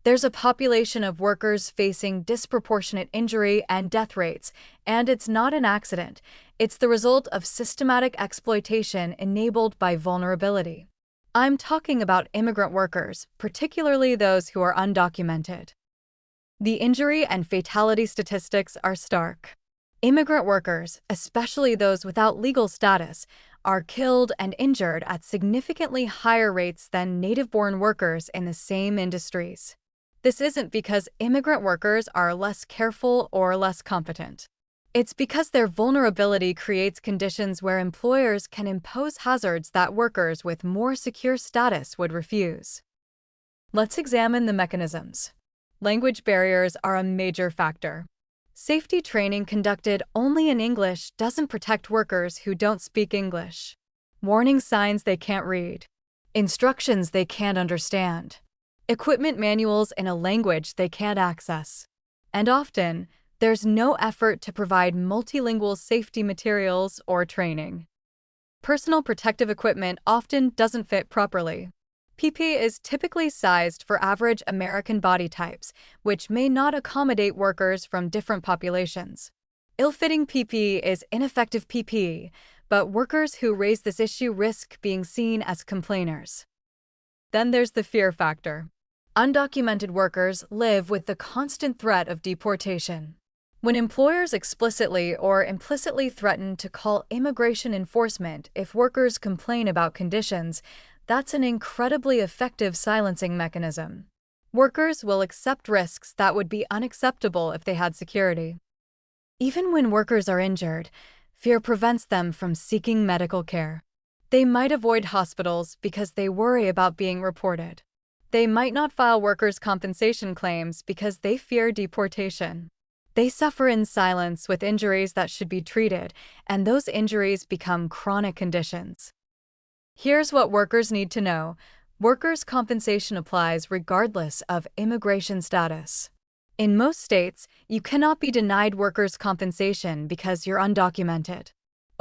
There's a population of workers facing disproportionate injury and death rates, and it's not an accident. It's the result of systematic exploitation enabled by vulnerability. I'm talking about immigrant workers, particularly those who are undocumented. The injury and fatality statistics are stark. Immigrant workers, especially those without legal status, are killed and injured at significantly higher rates than native-born workers in the same industries. This isn't because immigrant workers are less careful or less competent. It's because their vulnerability creates conditions where employers can impose hazards that workers with more secure status would refuse. Let's examine the mechanisms. Language barriers are a major factor. Safety training conducted only in English doesn't protect workers who don't speak English. Warning signs they can't read. Instructions they can't understand. Equipment manuals in a language they can't access. And often, there's no effort to provide multilingual safety materials or training. Personal protective equipment often doesn't fit properly. PPE is typically sized for average American body types, which may not accommodate workers from different populations. Ill-fitting PPE is ineffective PPE, but workers who raise this issue risk being seen as complainers. Then there's the fear factor. Undocumented workers live with the constant threat of deportation. When employers explicitly or implicitly threaten to call immigration enforcement if workers complain about conditions, that's an incredibly effective silencing mechanism. Workers will accept risks that would be unacceptable if they had security. Even when workers are injured, fear prevents them from seeking medical care. They might avoid hospitals because they worry about being reported. They might not file workers' compensation claims because they fear deportation. They suffer in silence with injuries that should be treated, and those injuries become chronic conditions. Here's what workers need to know. Workers' compensation applies regardless of immigration status. In most states, you cannot be denied workers' compensation because you're undocumented.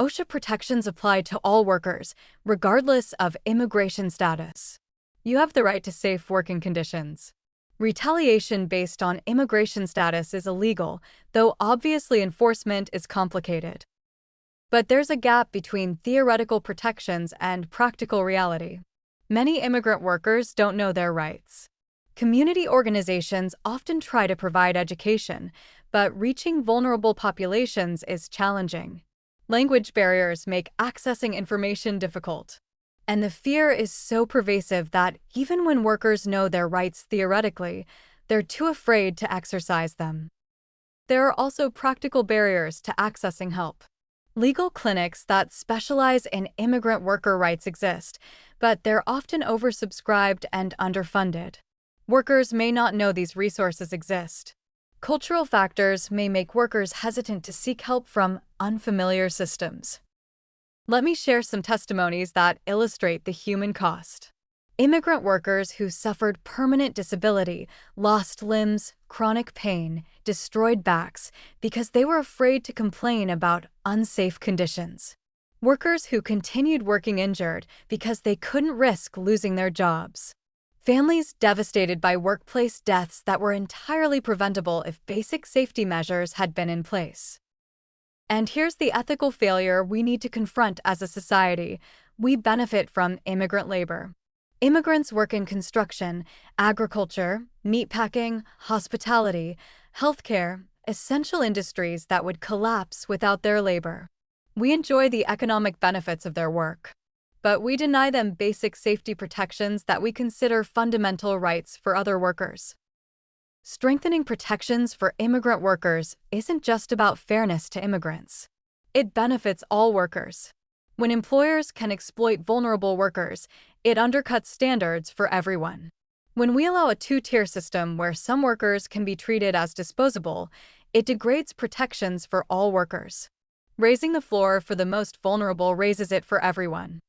OSHA protections apply to all workers, regardless of immigration status. You have the right to safe working conditions. Retaliation based on immigration status is illegal, though obviously enforcement is complicated. But there's a gap between theoretical protections and practical reality. Many immigrant workers don't know their rights. Community organizations often try to provide education, but reaching vulnerable populations is challenging. Language barriers make accessing information difficult. And the fear is so pervasive that even when workers know their rights theoretically, they're too afraid to exercise them. There are also practical barriers to accessing help. Legal clinics that specialize in immigrant worker rights exist, but they're often oversubscribed and underfunded. Workers may not know these resources exist. Cultural factors may make workers hesitant to seek help from unfamiliar systems. Let me share some testimonies that illustrate the human cost. Immigrant workers who suffered permanent disability, lost limbs, chronic pain, destroyed backs because they were afraid to complain about unsafe conditions. Workers who continued working injured because they couldn't risk losing their jobs. Families devastated by workplace deaths that were entirely preventable if basic safety measures had been in place. And here's the ethical failure we need to confront as a society. We benefit from immigrant labor. Immigrants work in construction, agriculture, meatpacking, hospitality, healthcare, essential industries that would collapse without their labor. We enjoy the economic benefits of their work, but we deny them basic safety protections that we consider fundamental rights for other workers. Strengthening protections for immigrant workers isn't just about fairness to immigrants. It benefits all workers. When employers can exploit vulnerable workers, it undercuts standards for everyone. When we allow a two-tier system where some workers can be treated as disposable, it degrades protections for all workers. Raising the floor for the most vulnerable raises it for everyone.